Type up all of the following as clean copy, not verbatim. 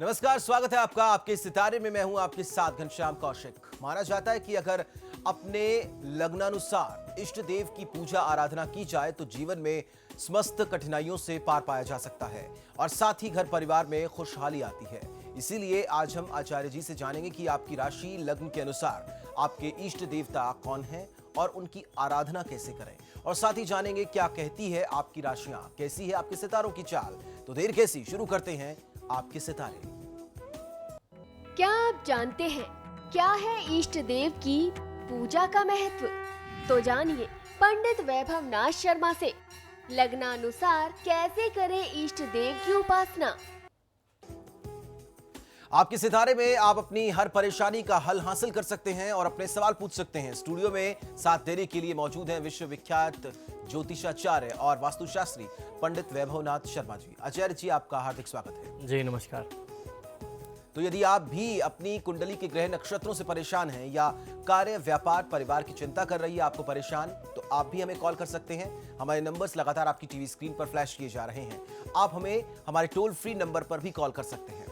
नमस्कार, स्वागत है आपका आपके सितारे में। मैं हूं आपके साथ घनश्याम कौशिक। माना जाता है कि अगर अपने लग्नानुसार इष्ट देव की पूजा आराधना की जाए तो जीवन में समस्त कठिनाइयों से पार पाया जा सकता है और साथ ही घर परिवार में खुशहाली आती है। इसीलिए आज हम आचार्य जी से जानेंगे कि आपकी राशि लग्न के अनुसार आपके इष्ट देवता कौन है और उनकी आराधना कैसे करें, और साथ ही जानेंगे क्या कहती है आपकी राशियां, कैसी है आपके सितारों की चाल। तो देर कैसी, शुरू करते हैं आपके सितारे। क्या आप जानते हैं क्या है इष्ट देव की पूजा का महत्व? तो जानिए पंडित वैभव नाथ शर्मा से लग्नानुसार कैसे करें इष्ट देव की उपासना। आपके सितारे में आप अपनी हर परेशानी का हल हासिल कर सकते हैं और अपने सवाल पूछ सकते हैं। स्टूडियो में साथ देने के लिए मौजूद हैं विश्वविख्यात ज्योतिषाचार्य और वास्तुशास्त्री पंडित वैभव नाथ शर्मा जी। आचार्य जी, आपका हार्दिक स्वागत है। जी नमस्कार। तो यदि आप भी अपनी कुंडली के ग्रह नक्षत्रों से परेशान हैं या कार्य, व्यापार, परिवार की चिंता कर रही है आपको परेशान, तो आप भी हमें कॉल कर सकते हैं। हमारे नंबर्स लगातार आपकी टीवी स्क्रीन पर फ्लैश किए जा रहे हैं। आप हमें हमारे टोल फ्री नंबर पर भी कॉल कर सकते हैं।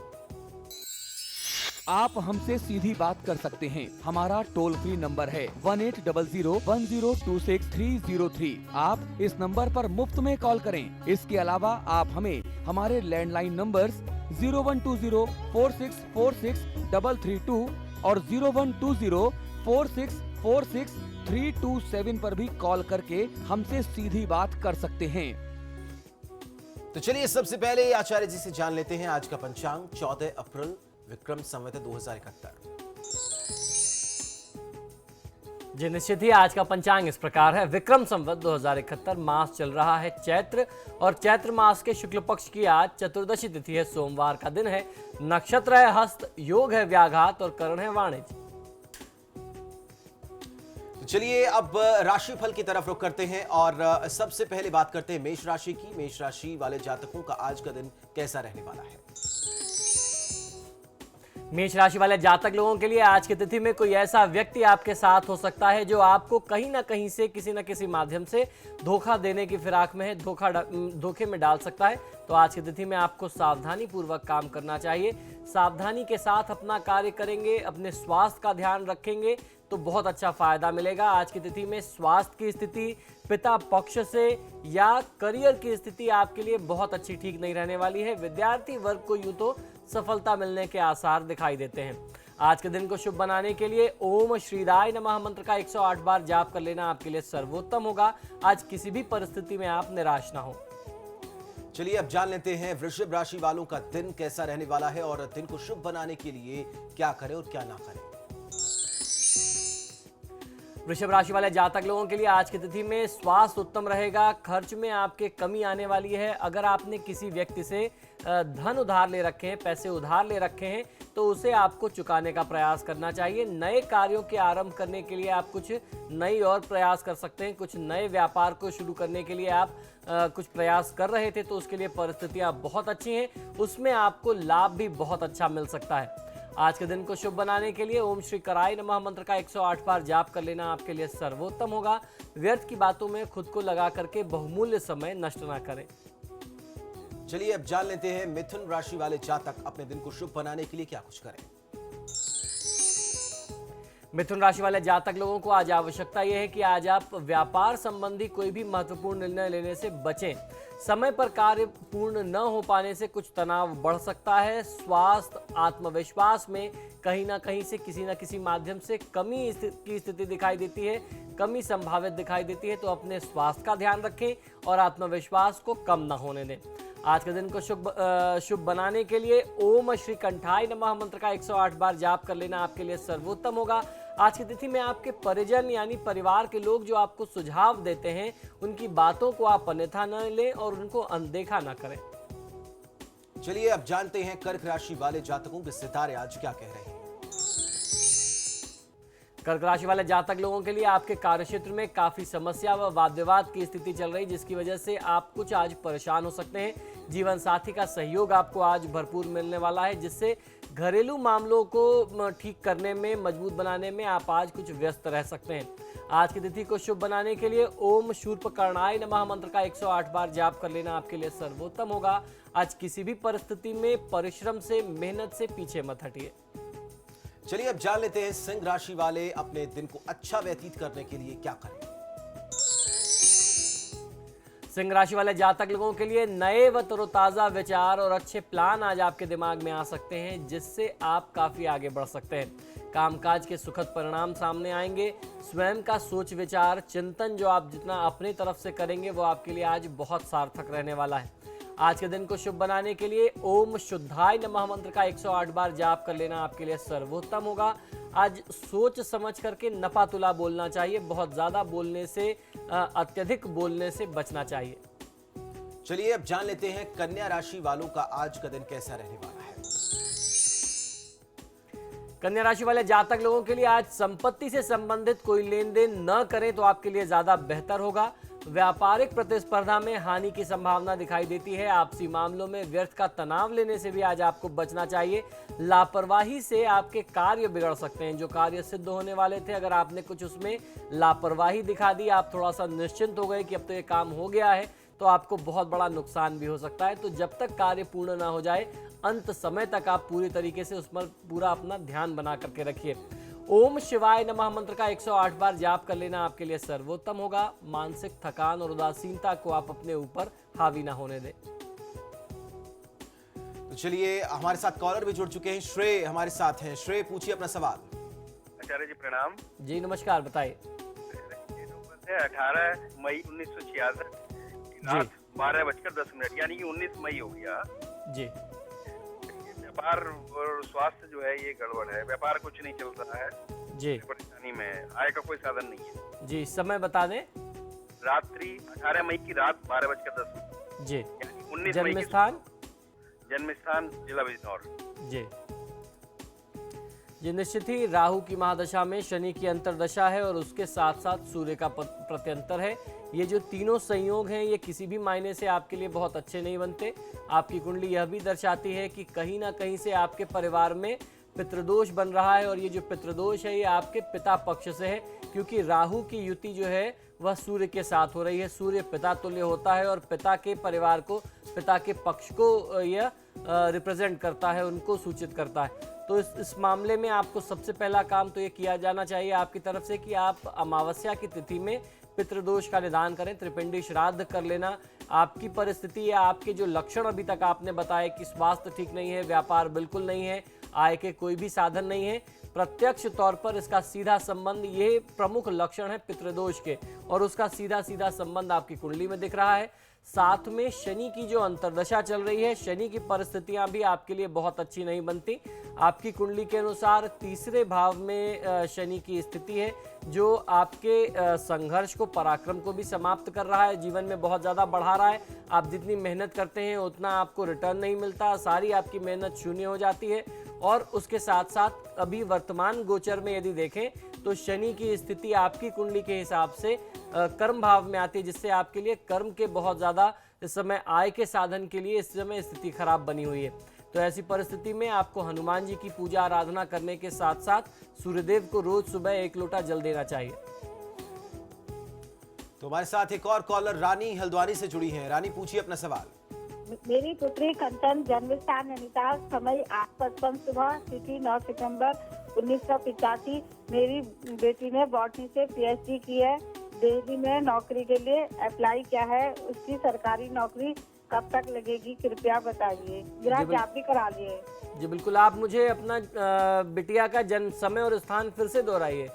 आप हमसे सीधी बात कर सकते हैं। हमारा टोल फ्री नंबर है 180010263003। आप इस नंबर पर मुफ्त में कॉल करें। इसके अलावा आप हमें हमारे लैंडलाइन नंबर्स 012046463332 और 012046463327 पर भी कॉल करके हमसे सीधी बात कर सकते हैं। तो चलिए सबसे पहले आचार्य जी से जान लेते हैं आज का पंचांग। 14 अप्रैल विक्रम संवत 2071। जी निश्चित ही आज का पंचांग इस प्रकार है। विक्रम संवत 2071, मास चल रहा है चैत्र और चैत्र मास के शुक्ल पक्ष की आज चतुर्दशी तिथि है, सोमवार का दिन है। नक्षत्र है हस्त, योग है व्याघात और करण है वाणिज्य। तो चलिए अब राशिफल की तरफ रुख करते हैं और सबसे पहले बात करते हैं मेष राशि की। मेष राशि वाले जातकों का आज का दिन कैसा रहने वाला है? मेष राशि वाले जातक लोगों के लिए आज की तिथि में कोई ऐसा व्यक्ति आपके साथ हो सकता है जो आपको कहीं ना कहीं से किसी न किसी माध्यम से धोखा देने की फिराक में है, धोखे में डाल सकता है। तो आज की तिथि में आपको सावधानी पूर्वक काम करना चाहिए। सावधानी के साथ अपना कार्य करेंगे, अपने स्वास्थ्य का ध्यान रखेंगे तो बहुत अच्छा फायदा मिलेगा। आज की तिथि में स्वास्थ्य की स्थिति, पिता पक्ष से या करियर की स्थिति आपके लिए बहुत अच्छी ठीक नहीं रहने वाली है। विद्यार्थी वर्ग को यूं तो सफलता मिलने के आसार दिखाई देते हैं। आज के दिन को शुभ बनाने के लिए ओम श्रीराय नमः मंत्र का 108 बार जाप कर लेना आपके लिए सर्वोत्तम होगा। आज किसी भी परिस्थिति में आप निराश ना हो। चलिए अब जान लेते हैं वृषभ राशि वालों का दिन कैसा रहने वाला है और दिन को शुभ बनाने के लिए क्या करें और क्या ना करें। वृषभ राशि वाले जातक लोगों के लिए आज की तिथि में स्वास्थ्य उत्तम रहेगा। खर्च में आपके कमी आने वाली है। अगर आपने किसी व्यक्ति से धन उधार ले रखे हैं, पैसे उधार ले रखे हैं, तो उसे आपको चुकाने का प्रयास करना चाहिए। नए कार्यों के आरंभ करने के लिए आप कुछ नई और प्रयास कर सकते हैं। कुछ नए व्यापार को शुरू करने के लिए आप कुछ प्रयास कर रहे थे तो उसके लिए परिस्थितियां बहुत अच्छी हैं, उसमें आपको लाभ भी बहुत अच्छा मिल सकता है। आज के दिन को शुभ बनाने के लिए ओम श्री कराय नमः मंत्र का 108 बार जाप कर लेना आपके लिए सर्वोत्तम होगा। व्यर्थ की बातों में खुद को लगा करके बहुमूल्य समय नष्ट ना करें। चलिए अब जान लेते हैं मिथुन राशि वाले जातक अपने दिन को शुभ बनाने के लिए क्या कुछ करें। मिथुन राशि वाले जातक लोगों को आज आवश्यकता यह है कि आज आप व्यापार संबंधी कोई भी महत्वपूर्ण निर्णय लेने से बचें। समय पर कार्य पूर्ण न हो पाने से कुछ तनाव बढ़ सकता है। स्वास्थ्य, आत्मविश्वास में कहीं ना कहीं से किसी न किसी माध्यम से कमी की स्थिति दिखाई देती है, कमी संभावित दिखाई देती है। तो अपने स्वास्थ्य का ध्यान रखें और आत्मविश्वास को कम न होने दें। आज के दिन को शुभ बनाने के लिए ओम श्री कंठाय नमः मंत्र का 108 बार जाप कर लेना आपके लिए सर्वोत्तम होगा। आज की तिथि में आपके परिजन यानी परिवार के लोग जो आपको सुझाव देते हैं, उनकी बातों को आप अन्यथा न लें और उनको अनदेखा न करें। चलिए अब जानते हैं कर्क राशि वाले जातकों के सितारे आज क्या कह रहे हैं। कर्क राशि वाले जातक लोगों के लिए आपके कार्यक्षेत्र में काफी समस्या व वाद विवाद की स्थिति चल रही, जिसकी वजह से आप कुछ आज परेशान हो सकते हैं। जीवन साथी का सहयोग आपको आज भरपूर मिलने वाला है, जिससे घरेलू मामलों को ठीक करने में, मजबूत बनाने में आप आज कुछ व्यस्त रह सकते हैं। आज की तिथि को शुभ बनाने के लिए ओम शूर्पकर्णाय नमः मंत्र का 108 बार जाप कर लेना आपके लिए सर्वोत्तम होगा। आज किसी भी परिस्थिति में परिश्रम से, मेहनत से पीछे मत हटिए। चलिए अब जान लेते हैं सिंह राशि वाले अपने दिन को अच्छा व्यतीत करने के लिए क्या करें। सिंह राशि वाले जातक लोगों के लिए नए व तरोताजा विचार और अच्छे प्लान आज आपके दिमाग में आ सकते हैं, जिससे आप काफी आगे बढ़ सकते हैं। कामकाज के सुखद परिणाम सामने आएंगे। स्वयं का सोच विचार चिंतन जो आप जितना अपनी तरफ से करेंगे वो आपके लिए आज बहुत सार्थक रहने वाला है। आज के दिन को शुभ बनाने के लिए ओम शुद्धाय नमः मंत्र का 108 बार जाप कर लेना आपके लिए सर्वोत्तम होगा। आज सोच समझ करके नपा तुला बोलना चाहिए। बहुत ज्यादा बोलने से, अत्यधिक बोलने से बचना चाहिए। चलिए अब जान लेते हैं कन्या राशि वालों का आज का दिन कैसा रहने वाला है। कन्या राशि वाले जातक लोगों के लिए आज संपत्ति से संबंधित कोई लेन देन न करें तो आपके लिए ज्यादा बेहतर होगा। व्यापारिक प्रतिस्पर्धा में हानि की संभावना दिखाई देती है। आपसी मामलों में व्यर्थ का तनाव लेने से भी आज आपको बचना चाहिए। लापरवाही से आपके कार्य बिगड़ सकते हैं। जो कार्य सिद्ध होने वाले थे, अगर आपने कुछ उसमें लापरवाही दिखा दी, आप थोड़ा सा निश्चिंत हो गए कि अब तो ये काम हो गया है, तो आपको बहुत बड़ा नुकसान भी हो सकता है। तो जब तक कार्य पूर्ण ना हो जाए, अंत समय तक आप पूरी तरीके से उस पर पूरा अपना ध्यान बना करके रखिए। ओम शिवाय नमः मंत्र का 108 बार जाप कर लेना आपके लिए सर्वोत्तम होगा। मानसिक थकान और उदासीनता को आप अपने ऊपर हावी ना होने दें। तो चलिए हमारे साथ कॉलर भी जुड़ चुके हैं। श्रेय हमारे साथ हैं। श्रेय पूछिए अपना सवाल। आचार्य जी प्रणाम। जी नमस्कार, बताइए। 18 मई 1966 रात 12:10 यानी कि 19 मई हो गया जी। व्यापार और स्वास्थ्य जो है ये गड़बड़ है। व्यापार कुछ नहीं चल रहा है जी। परेशानी में है। आय का कोई साधन नहीं है जी। समय बता दें। रात्रि 18 मई की रात 12:10 जी। यानी 19 जन्म स्थान? जन्म स्थान जिला बिजनौर जी। जी, निश्चित ही राहु की महादशा में शनि की अंतरदशा है और उसके साथ साथ सूर्य का प्रत्यंतर है। ये जो तीनों संयोग हैं, ये किसी भी मायने से आपके लिए बहुत अच्छे नहीं बनते। आपकी कुंडली यह भी दर्शाती है कि कहीं ना कहीं से आपके परिवार में पितृदोष बन रहा है, और ये जो पितृदोष है ये आपके पिता पक्ष से है, क्योंकि राहु की युति जो है वह सूर्य के साथ हो रही है। सूर्य पिता तुल्य होता है और पिता के परिवार को, पिता के पक्ष को यह रिप्रेजेंट करता है, उनको सूचित करता है। तो इस मामले में आपको सबसे पहला काम तो ये किया जाना चाहिए आपकी तरफ से कि आप अमावस्या की तिथि में पितृदोष का निदान करें, त्रिपिंडी श्राद्ध कर लेना। आपकी परिस्थिति या आपके जो लक्षण अभी तक आपने बताए कि स्वास्थ्य ठीक नहीं है, व्यापार बिल्कुल नहीं है, आय के कोई भी साधन नहीं है, प्रत्यक्ष तौर पर इसका सीधा संबंध, ये प्रमुख लक्षण है पितृदोष के, और उसका सीधा सीधा संबंध आपकी कुंडली में दिख रहा है। साथ में शनि की जो अंतर्दशा चल रही है, शनि की परिस्थितियां भी आपके लिए बहुत अच्छी नहीं बनती। आपकी कुंडली के अनुसार तीसरे भाव में शनि की स्थिति है, जो आपके संघर्ष को, पराक्रम को भी समाप्त कर रहा है, जीवन में बहुत ज़्यादा बढ़ा रहा है। आप जितनी मेहनत करते हैं उतना आपको रिटर्न नहीं मिलता, सारी आपकी मेहनत शून्य हो जाती है। और उसके साथ साथ अभी वर्तमान गोचर में यदि देखें तो शनि की स्थिति आपकी कुंडली के हिसाब से कर्म भाव में आती है, जिससे आपके लिए कर्म के बहुत ज़्यादा इस समय आय के साधन के लिए इस समय स्थिति खराब बनी हुई है। तो ऐसी परिस्थिति में आपको हनुमान जी की पूजा आराधना करने के साथ साथ सूर्यदेव को रोज सुबह 1 लोटा जल देना चाहिए। तो हमारे साथ एक और कॉलर रानी हल्द्वानी से जुड़ी हैं। रानी पूछिए अपना सवाल। मेरी पुत्री कंचन, जन्म स्थान नैनीताल, समय 8:55 सुबह, तिथि 9 सितंबर 1985। मेरी बेटी ने बॉटनी से पीएचडी की है। दिल्ली में नौकरी के लिए अप्लाई किया है। उसकी सरकारी नौकरी कब तक लगेगी, कृपया बताइए। मेरा जाप भी करा लिए। जी बिल्कुल, आप मुझे अपना बिटिया का जन्म समय और स्थान फिर से दोहराइए।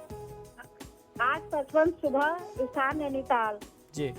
8:55 सुबह, स्थान नैनीताल। जी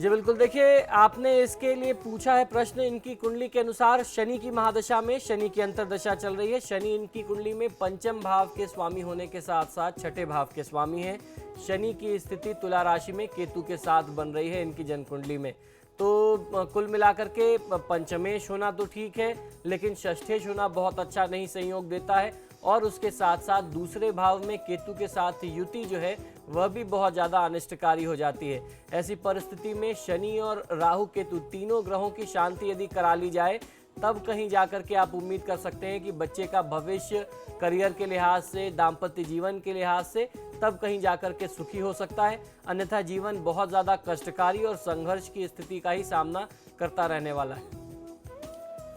बिल्कुल, देखिए आपने इसके लिए पूछा है प्रश्न। इनकी कुंडली के अनुसार शनि की महादशा में शनि की अंतर्दशा चल रही है। शनि इनकी कुंडली में पंचम भाव के स्वामी होने के साथ साथ छठे भाव के स्वामी हैं। शनि की स्थिति तुला राशि में केतु के साथ बन रही है इनकी जन्म कुंडली में। तो कुल मिलाकर के पंचमेश होना तो ठीक है, लेकिन षष्ठेश होना बहुत अच्छा नहीं संयोग देता है। और उसके साथ साथ दूसरे भाव में केतु के साथ युति जो है वह भी बहुत ज़्यादा अनिष्टकारी हो जाती है। ऐसी परिस्थिति में शनि और राहु केतु तीनों ग्रहों की शांति यदि करा ली जाए तब कहीं जाकर के आप उम्मीद कर सकते हैं कि बच्चे का भविष्य, करियर के लिहाज से, दाम्पत्य जीवन के लिहाज से तब कहीं जाकर के सुखी हो सकता है। अन्यथा जीवन बहुत ज़्यादा कष्टकारी और संघर्ष की स्थिति का ही सामना करता रहने वाला है।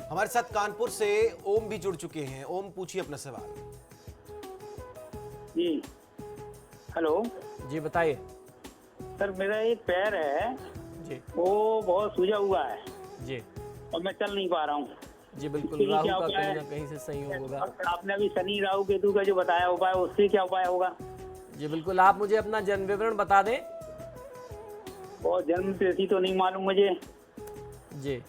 हमारे साथ कानपुर से ओम भी जुड़ चुके हैं। ओम, पूछिए अपना सवाल। जी हेलो जी बताइए। सर, मेरा एक पैर है जी वो बहुत सूजा हुआ है जी और मैं चल नहीं पा रहा हूँ। जी बिल्कुल, इसके लिए राहु क्या का उपाय कहीं है? ना कहीं से संयोग होगा। और आपने अभी शनि राहु केतु का जो बताया उपाय, उससे क्या उपाय होगा? जी बिल्कुल, आप मुझे अपना जन्म विवरण बता दें। और जन्म तिथि तो नहीं मालूम मुझे। जी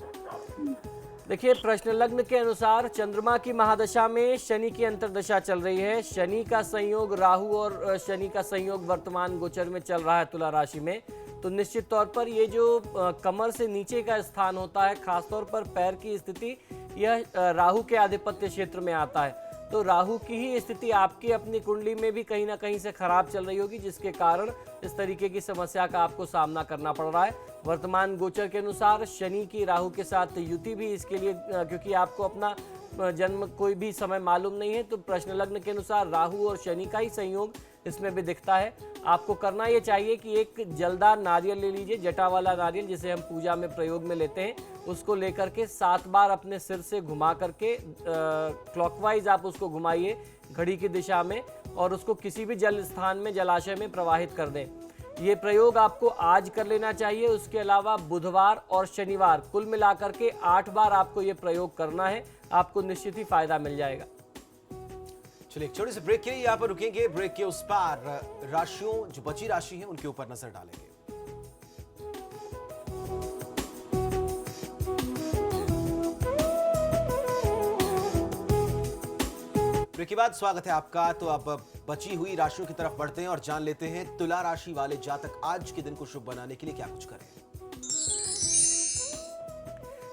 देखिए, प्रश्न लग्न के अनुसार चंद्रमा की महादशा में शनि की अंतर्दशा चल रही है। शनि का संयोग राहु और शनि का संयोग वर्तमान गोचर में चल रहा है तुला राशि में। तो निश्चित तौर पर ये जो कमर से नीचे का स्थान होता है, खासतौर पर पैर की स्थिति, यह राहु के आधिपत्य क्षेत्र में आता है। तो राहु की ही स्थिति आपकी अपनी कुंडली में भी कहीं ना कहीं से खराब चल रही होगी, जिसके कारण इस तरीके की समस्या का आपको सामना करना पड़ रहा है। वर्तमान गोचर के अनुसार शनि की राहु के साथ युति भी इसके लिए, क्योंकि आपको अपना जन्म कोई भी समय मालूम नहीं है, तो प्रश्न लग्न के अनुसार राहु और शनि का ही संयोग इसमें भी दिखता है। आपको करना ये चाहिए कि एक जलदार नारियल ले लीजिए, जटा वाला नारियल जिसे हम पूजा में प्रयोग में लेते हैं, उसको लेकर के 7 बार अपने सिर से घुमा करके क्लॉकवाइज आप उसको घुमाइए घड़ी की दिशा में, और उसको किसी भी जल स्थान में, जलाशय में प्रवाहित कर दें। ये प्रयोग आपको आज कर लेना चाहिए। उसके अलावा बुधवार और शनिवार कुल मिलाकर के 8 बार आपको ये प्रयोग करना है। आपको निश्चित ही फायदा मिल जाएगा। चलिए, एक छोटे से ब्रेक के लिए यहाँ पर रुकेंगे। ब्रेक के उस पार राशियों, जो बची राशि है, उनके ऊपर नजर डालेंगे। ब्रेक के बाद स्वागत है आपका। तो अब बची हुई राशियों की तरफ बढ़ते हैं और जान लेते हैं तुला राशि वाले जातक आज के दिन को शुभ बनाने के लिए क्या कुछ करें।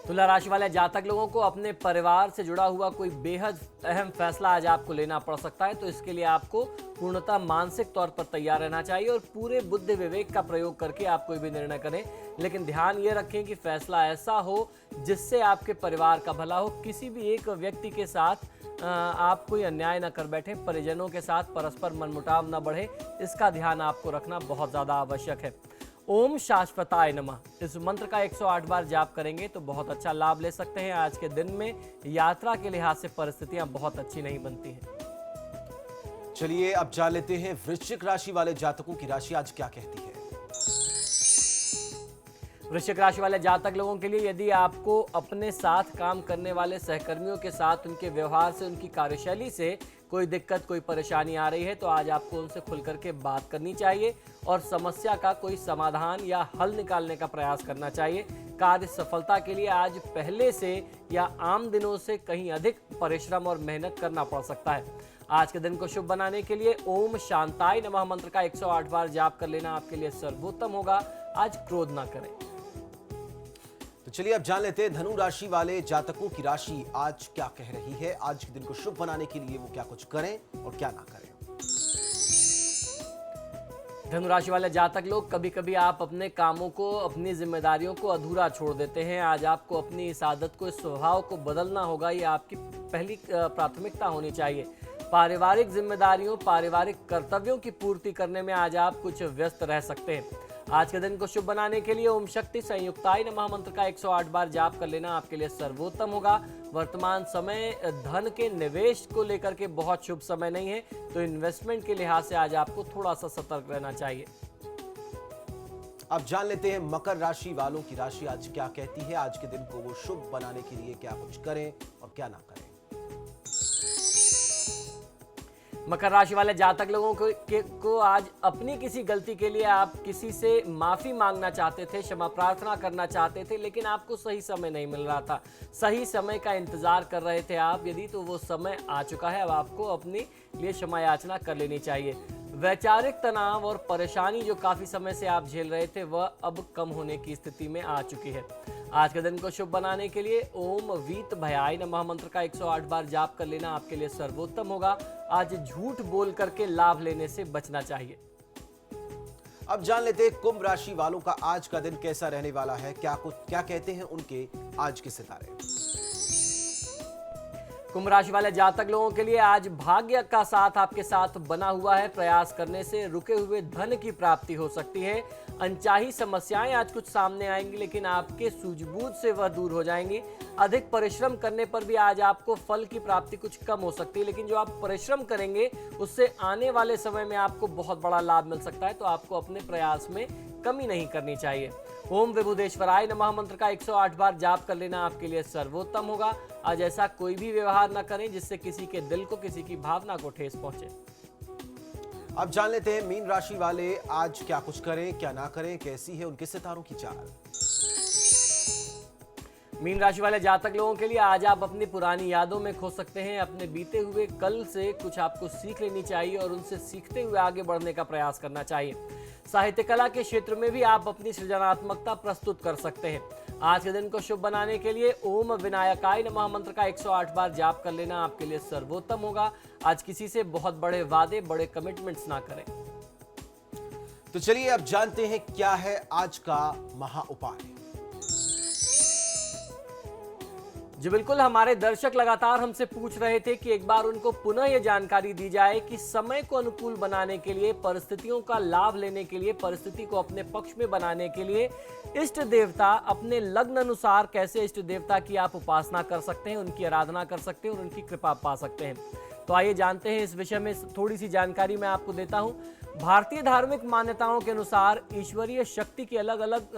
तुला राशि वाले जातक लोगों को अपने परिवार से जुड़ा हुआ कोई बेहद अहम फैसला आज आपको लेना पड़ सकता है। तो इसके लिए आपको पूर्णतः मानसिक तौर पर तैयार रहना चाहिए और पूरे बुद्धि विवेक का प्रयोग करके आप कोई भी निर्णय करें। लेकिन ध्यान ये रखें कि फैसला ऐसा हो जिससे आपके परिवार का भला हो। किसी भी एक व्यक्ति के साथ आप कोई अन्याय न कर बैठे, परिजनों के साथ परस्पर मनमुटाव न बढ़े, इसका ध्यान आपको रखना बहुत ज़्यादा आवश्यक है। ओम शाश्वताय नमः, इस मंत्र का 108 बार जाप करेंगे तो बहुत अच्छा लाभ ले सकते हैं। आज के दिन में यात्रा के लिहाज से परिस्थितियां बहुत अच्छी नहीं बनती हैं। चलिए अब जान लेते हैं वृश्चिक राशि वाले जातकों की राशि आज क्या कहती है। वृश्चिक राशि वाले जातक लोगों के लिए यदि आपको अपने साथ काम करने वाले सहकर्मियों के साथ, उनके व्यवहार से, उनकी कार्यशैली से कोई दिक्कत, कोई परेशानी आ रही है, तो आज आपको उनसे खुल करके बात करनी चाहिए और समस्या का कोई समाधान या हल निकालने का प्रयास करना चाहिए। कार्य सफलता के लिए आज पहले से या आम दिनों से कहीं अधिक परिश्रम और मेहनत करना पड़ सकता है। आज के दिन को शुभ बनाने के लिए ओम शांताय नमः मंत्र का 108 बार जाप कर लेना आपके लिए सर्वोत्तम होगा। आज क्रोध ना करें। तो चलिए अब जान लेते हैं धनु राशि वाले जातकों की राशि आज क्या कह रही है। आज के दिन को शुभ बनाने के लिए वो क्या कुछ करें और क्या ना करें। धनु राशि वाले जातक लोग, कभी कभी आप अपने कामों को, अपनी जिम्मेदारियों को अधूरा छोड़ देते हैं। आज आपको अपनी इस आदत को, इस स्वभाव को बदलना होगा। ये आपकी पहली प्राथमिकता होनी चाहिए। पारिवारिक जिम्मेदारियों, पारिवारिक कर्तव्यों की पूर्ति करने में आज आप कुछ व्यस्त रह सकते हैं। आज के दिन को शुभ बनाने के लिए ओम शक्ति संयुक्ताय नमः मंत्र का 108 बार जाप कर लेना आपके लिए सर्वोत्तम होगा। वर्तमान समय धन के निवेश को लेकर के बहुत शुभ समय नहीं है, तो इन्वेस्टमेंट के लिहाज से आज आपको थोड़ा सा सतर्क रहना चाहिए। अब जान लेते हैं मकर राशि वालों की राशि आज क्या कहती है। आज के दिन को वो शुभ बनाने के लिए क्या कुछ करें और क्या ना करें। मकर राशि वाले जातक लोगों को आज अपनी किसी गलती के लिए आप किसी से माफी मांगना चाहते थे, क्षमा प्रार्थना करना चाहते थे, लेकिन आपको सही समय नहीं मिल रहा था। सही समय का इंतजार कर रहे थे आप यदि, तो वो समय आ चुका है। अब आपको अपने लिए क्षमा याचना कर लेनी चाहिए। वैचारिक तनाव और परेशानी जो काफी समय से आप झेल रहे थे, वह अब कम होने की स्थिति में आ चुकी है। आज के दिन को शुभ बनाने के लिए ओम वीत भयाय नमः मंत्र का 108 बार जाप कर लेना आपके लिए सर्वोत्तम होगा। आज झूठ बोल करके लाभ लेने से बचना चाहिए। अब जान लेते हैं कुंभ राशि वालों का आज का दिन कैसा रहने वाला है। क्या कहते हैं उनके आज के सितारे। कुंभ राशि वाले जातक लोगों के लिए आज भाग्य का साथ आपके साथ बना हुआ है। प्रयास करने से रुके हुए धन की प्राप्ति हो सकती है। अनचाही समस्याएं आज कुछ सामने आएंगी, लेकिन आपके सूझबूझ से वह दूर हो जाएंगी। अधिक परिश्रम करने पर भी आज आपको फल की प्राप्ति कुछ कम हो सकती है, लेकिन जो आप परिश्रम करेंगे उससे आने वाले समय में आपको बहुत बड़ा लाभ मिल सकता है। तो आपको अपने प्रयास में कमी नहीं करनी चाहिए। ओम विभुदेश्वराय नमः मंत्र का 108 बार जाप कर लेना आपके लिए सर्वोत्तम होगा। आज ऐसा कोई भी व्यवहार न करें जिससे किसी के दिल को, किसी की भावना को ठेस पहुंचे। अब जान लेते हैं मीन राशि वाले आज क्या कुछ करें, क्या ना करें, कैसी है उनके सितारों की चाल। मीन राशि वाले जातक लोगों के लिए आज आप अपनी पुरानी यादों में खो सकते हैं। अपने बीते हुए कल से कुछ आपको सीख लेनी चाहिए और उनसे सीखते हुए आगे बढ़ने का प्रयास करना चाहिए। साहित्य कला के क्षेत्र में भी आप अपनी सृजनात्मकता प्रस्तुत कर सकते हैं। आज के दिन को शुभ बनाने के लिए ओम विनायकाय नमः मंत्र का 108 बार जाप कर लेना आपके लिए सर्वोत्तम होगा। आज किसी से बहुत बड़े वादे, बड़े कमिटमेंट्स ना करें। तो चलिए अब जानते हैं क्या है आज का महा उपाय। जी बिल्कुल, हमारे दर्शक लगातार हमसे पूछ रहे थे कि एक बार उनको पुनः ये जानकारी दी जाए कि समय को अनुकूल बनाने के लिए, परिस्थितियों का लाभ लेने के लिए, परिस्थिति को अपने पक्ष में बनाने के लिए इष्ट देवता अपने लग्न अनुसार कैसे इष्ट देवता की आप उपासना कर सकते हैं, उनकी आराधना कर सकते हैं और उनकी कृपा पा सकते हैं। तो आइए जानते हैं इस विषय में थोड़ी सी जानकारी मैं आपको देता हूं। भारतीय धार्मिक मान्यताओं के अनुसार ईश्वरीय शक्ति की अलग अलग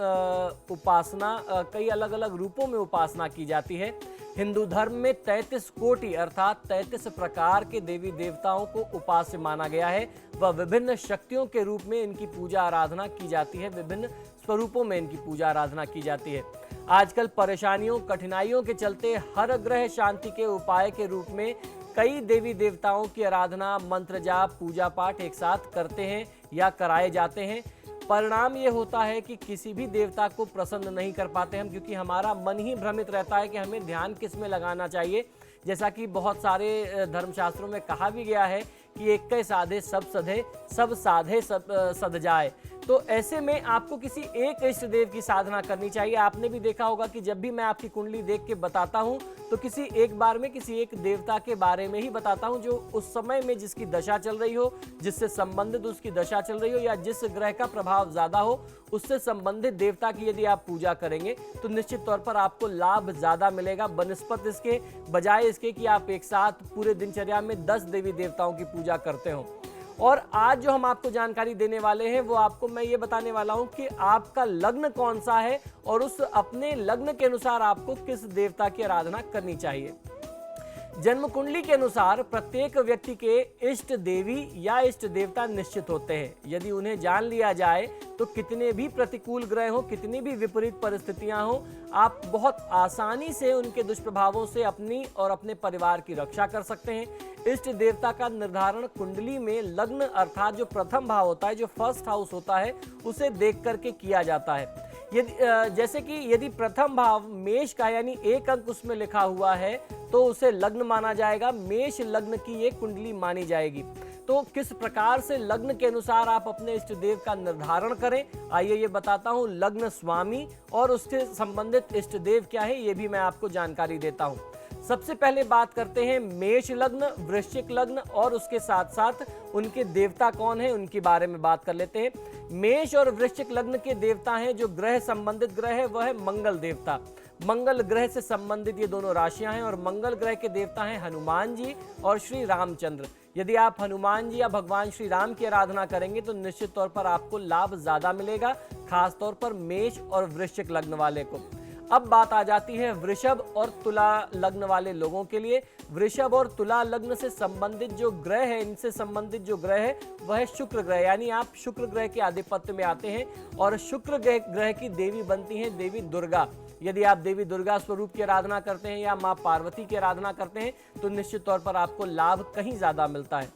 उपासना, कई अलग अलग रूपों में उपासना की जाती है। हिंदू धर्म में 33 कोटि अर्थात 33 प्रकार के देवी देवताओं को उपास्य माना गया है। वह विभिन्न शक्तियों के रूप में इनकी पूजा आराधना की जाती है, विभिन्न स्वरूपों में इनकी पूजा आराधना की जाती है। आजकल परेशानियों, कठिनाइयों के चलते हर ग्रह शांति के उपाय के रूप में कई देवी देवताओं की आराधना, मंत्र जाप, पूजा पाठ एक साथ करते हैं या कराए जाते हैं। परिणाम ये होता है कि किसी भी देवता को प्रसन्न नहीं कर पाते हम, क्योंकि हमारा मन ही भ्रमित रहता है कि हमें ध्यान किस में लगाना चाहिए। जैसा कि बहुत सारे धर्मशास्त्रों में कहा भी गया है कि एक के साधे सब सधे, सब साधे सब सध जाए। तो ऐसे में आपको किसी एक इष्ट देव की साधना करनी चाहिए। आपने भी देखा होगा कि जब भी मैं आपकी कुंडली देख के बताता हूं तो किसी एक बार में किसी एक देवता के बारे में ही बताता हूं, जो उस समय में जिसकी दशा चल रही हो, जिससे संबंधित उसकी दशा चल रही हो, या जिस ग्रह का प्रभाव ज्यादा हो, उससे संबंधित देवता की यदि आप पूजा करेंगे तो निश्चित तौर पर आपको लाभ ज्यादा मिलेगा बनिस्पत इसके, बजाय इसके कि आप एक साथ पूरे दिनचर्या में 10 देवी देवताओं की पूजा करते हो। और आज जो हम आपको जानकारी देने वाले हैं वो आपको मैं ये बताने वाला हूं कि आपका लग्न कौन सा है और उस अपने लग्न के अनुसार आपको किस देवता की आराधना करनी चाहिए। जन्म कुंडली के अनुसार प्रत्येक व्यक्ति के इष्ट देवी या इष्ट देवता निश्चित होते हैं। यदि उन्हें जान लिया जाए तो कितने भी प्रतिकूल ग्रह हो, कितनी भी विपरीत परिस्थितियां हो, आप बहुत आसानी से उनके दुष्प्रभावों से अपनी और अपने परिवार की रक्षा कर सकते हैं। इष्ट देवता का निर्धारण कुंडली में लग्न अर्थात जो प्रथम भाव होता है, जो फर्स्ट हाउस होता है, उसे देख करके किया जाता है। यदि जैसे कि यदि प्रथम भाव मेष का यानी एक अंक उसमें लिखा हुआ है तो उसे लग्न माना जाएगा, मेष लग्न की ये कुंडली मानी जाएगी। तो किस प्रकार से लग्न के अनुसार आप अपने इष्ट देव का निर्धारण करें, आइए ये बताता हूं। लग्न स्वामी और उसके संबंधित इष्ट देव क्या है ये भी मैं आपको जानकारी देता हूं। सबसे पहले बात करते हैं मेष लग्न, वृश्चिक लग्न और उसके साथ साथ उनके देवता कौन है उनके बारे में बात कर लेते हैं। मेष और वृश्चिक लग्न के देवता हैं, जो ग्रह संबंधित ग्रह है वह है मंगल देवता। मंगल ग्रह से संबंधित ये दोनों राशियां हैं और मंगल ग्रह के देवता हैं हनुमान जी और श्री रामचंद्र। यदि आप हनुमान जी या भगवान श्री राम की आराधना करेंगे तो निश्चित तौर पर आपको लाभ ज्यादा मिलेगा, खास तौर पर मेष और वृश्चिक लग्न वाले को। अब बात आ जाती है वृषभ और तुला लग्न वाले लोगों के लिए। वृषभ और तुला लग्न से संबंधित जो ग्रह है, इनसे संबंधित जो ग्रह है वह है शुक्र ग्रह, यानी आप शुक्र ग्रह के आधिपत्य में आते हैं और शुक्र ग्रह की देवी बनती हैं देवी दुर्गा। यदि आप देवी दुर्गा स्वरूप की आराधना करते हैं या मां पार्वती की आराधना करते हैं तो निश्चित तौर पर आपको लाभ कहीं ज्यादा मिलता है।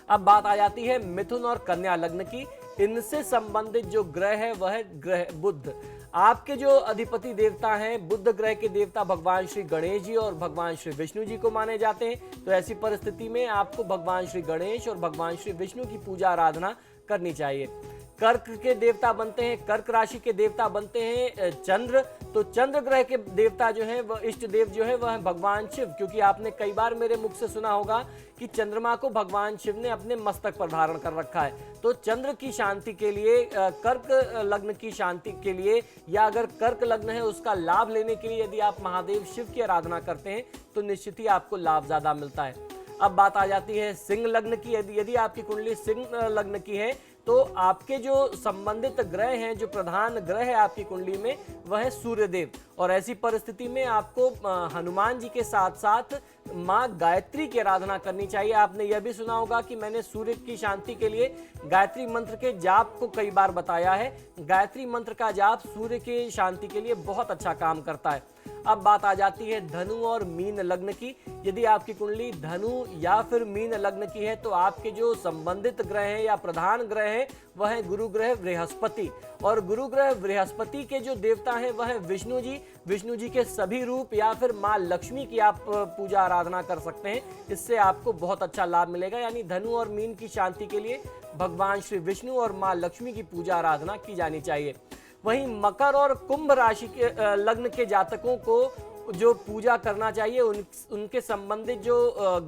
अब बात आ जाती है मिथुन और कन्या लग्न की। इनसे संबंधित जो ग्रह है वह है ग्रह बुध। आपके जो अधिपति देवता हैं, बुध ग्रह के देवता भगवान श्री गणेश जी और भगवान श्री विष्णु जी को माने जाते हैं। तो ऐसी परिस्थिति में आपको भगवान श्री गणेश और भगवान श्री विष्णु की पूजा आराधना करनी चाहिए। कर्क के देवता बनते हैं, कर्क राशि के देवता बनते हैं चंद्र। तो चंद्र ग्रह के देवता जो हैं वह इष्ट देव जो है वह है भगवान शिव, क्योंकि आपने कई बार मेरे मुख से सुना होगा कि चंद्रमा को भगवान शिव ने अपने मस्तक पर धारण कर रखा है। तो चंद्र की शांति के लिए, कर्क लग्न की शांति के लिए, या अगर कर्क लग्न है उसका लाभ लेने के लिए यदि आप महादेव शिव की आराधना करते हैं तो निश्चित ही आपको लाभ ज्यादा मिलता है। अब बात आ जाती है सिंह लग्न की। यदि आपकी कुंडली सिंह लग्न की है तो आपके जो संबंधित ग्रह हैं, जो प्रधान ग्रह है आपकी कुंडली में, वह है सूर्यदेव। और ऐसी परिस्थिति में आपको हनुमान जी के साथ साथ माँ गायत्री की आराधना करनी चाहिए। आपने यह भी सुना होगा कि मैंने सूर्य की शांति के लिए गायत्री मंत्र के जाप को कई बार बताया है। गायत्री मंत्र का जाप सूर्य की शांति के लिए बहुत अच्छा काम करता है। अब बात आ जाती है धनु और मीन लग्न की। यदि आपकी कुंडली धनु या फिर मीन लग्न की है तो आपके जो संबंधित ग्रह हैं या प्रधान ग्रह हैं वह है गुरु ग्रह बृहस्पति। और गुरु ग्रह बृहस्पति के जो देवता हैं वह है विष्णु जी। विष्णु जी के सभी रूप या फिर माँ लक्ष्मी की आप पूजा आराधना कर सकते हैं, इससे आपको बहुत अच्छा लाभ मिलेगा। यानी धनु और मीन की शांति के लिए भगवान श्री विष्णु और माँ लक्ष्मी की पूजा आराधना की जानी चाहिए। वहीं मकर और कुंभ राशि के लग्न के जातकों को जो पूजा करना चाहिए उनके संबंधित जो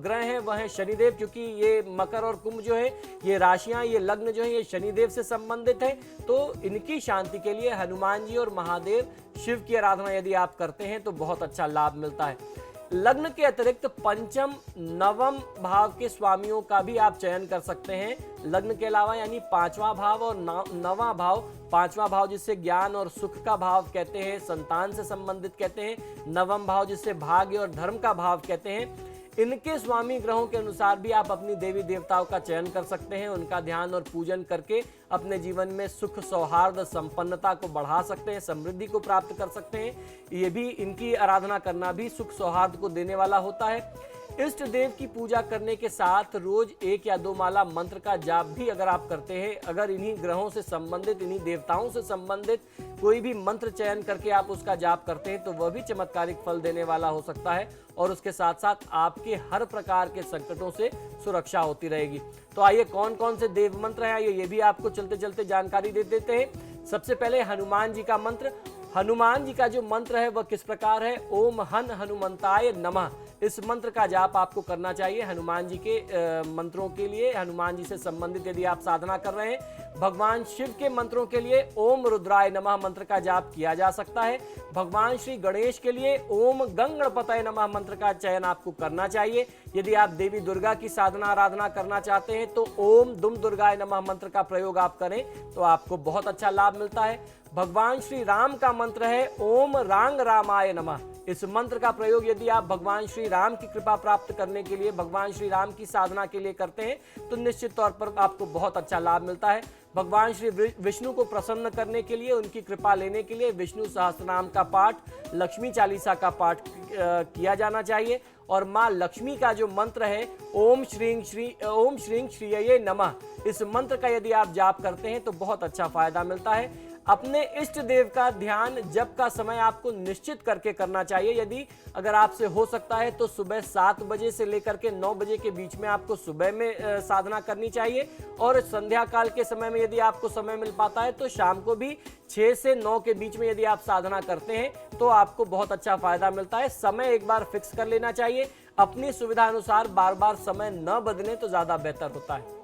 ग्रह हैं वह है शनिदेव, क्योंकि ये मकर और कुंभ जो है ये राशियां, ये लग्न जो है ये शनिदेव से संबंधित है। तो इनकी शांति के लिए हनुमान जी और महादेव शिव की आराधना यदि आप करते हैं तो बहुत अच्छा लाभ मिलता है। लग्न के अतिरिक्त पंचम नवम भाव के स्वामियों का भी आप चयन कर सकते हैं लग्न के अलावा, यानी पांचवा भाव और नवा भाव। पांचवा भाव जिसे ज्ञान और सुख का भाव कहते हैं, संतान से संबंधित कहते हैं। नवम भाव जिसे भाग्य और धर्म का भाव कहते हैं। इनके स्वामी ग्रहों के अनुसार भी आप अपनी देवी देवताओं का चयन कर सकते हैं। उनका ध्यान और पूजन करके अपने जीवन में सुख, सौहार्द, संपन्नता को बढ़ा सकते हैं, समृद्धि को प्राप्त कर सकते हैं। ये भी, इनकी आराधना करना भी सुख सौहार्द को देने वाला होता है। इष्ट देव की पूजा करने के साथ रोज 1 या 2 माला मंत्र का जाप भी अगर आप करते हैं, अगर इन्हीं ग्रहों से संबंधित, इन्हीं देवताओं से संबंधित कोई भी मंत्र चयन करके आप उसका जाप करते हैं तो वह भी चमत्कारिक फल देने वाला हो सकता है और उसके साथ साथ आपके हर प्रकार के संकटों से सुरक्षा होती रहेगी। तो आइए कौन कौन से देव मंत्र हैं ये भी आपको चलते चलते जानकारी दे देते हैं। सबसे पहले हनुमान जी का मंत्र। हनुमान जी का जो मंत्र है वह किस प्रकार है? ओम हन हनुमंताय नमः। इस मंत्र का जाप आपको करना चाहिए हनुमान जी के मंत्रों के लिए। हनुमान जी से संबंधित यदि आप साधना कर रहे हैं, भगवान शिव के मंत्रों के लिए ओम रुद्राय नमः मंत्र का जाप किया जा सकता है। भगवान श्री गणेश के लिए ओम गंगणपतये नमः मंत्र का चयन आपको करना चाहिए। यदि आप देवी दुर्गा की साधना आराधना करना चाहते हैं तो ओम दुम दुर्गाय नमः मंत्र का प्रयोग आप करें तो आपको बहुत अच्छा लाभ मिलता है। भगवान श्री राम का मंत्र है ओम रांग रामाय नमः। इस मंत्र का प्रयोग यदि आप भगवान श्री राम की कृपा प्राप्त करने के लिए, भगवान श्री राम की साधना के लिए करते हैं तो निश्चित तौर पर आपको बहुत अच्छा लाभ मिलता है। भगवान श्री विष्णु को प्रसन्न करने के लिए, उनकी कृपा लेने के लिए विष्णु सहस्त्रनाम का पाठ, लक्ष्मी चालीसा का पाठ किया जाना चाहिए। और माँ लक्ष्मी का जो मंत्र है ओम श्रीं श्रीये नमः, इस मंत्र का यदि आप जाप करते हैं तो बहुत अच्छा फायदा मिलता है। अपने इष्ट देव का ध्यान जप का समय आपको निश्चित करके करना चाहिए। यदि अगर आपसे हो सकता है तो सुबह 7 बजे से लेकर के 9 बजे के बीच में आपको सुबह में साधना करनी चाहिए और संध्या काल के समय में यदि आपको समय मिल पाता है तो शाम को भी 6 से 9 के बीच में यदि आप साधना करते हैं तो आपको बहुत अच्छा फायदा मिलता है। समय एक बार फिक्स कर लेना चाहिए, अपनी सुविधा अनुसार बार बार समय न बदलें तो ज्यादा बेहतर होता है।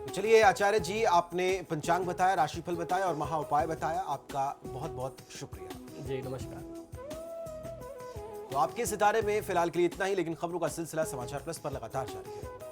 चलिए आचार्य जी, आपने पंचांग बताया, राशिफल बताया और महा उपाय बताया, आपका बहुत बहुत शुक्रिया। जी नमस्कार। तो आपके सितारे में फिलहाल के लिए इतना ही, लेकिन खबरों का सिलसिला समाचार प्लस पर लगातार जारी है।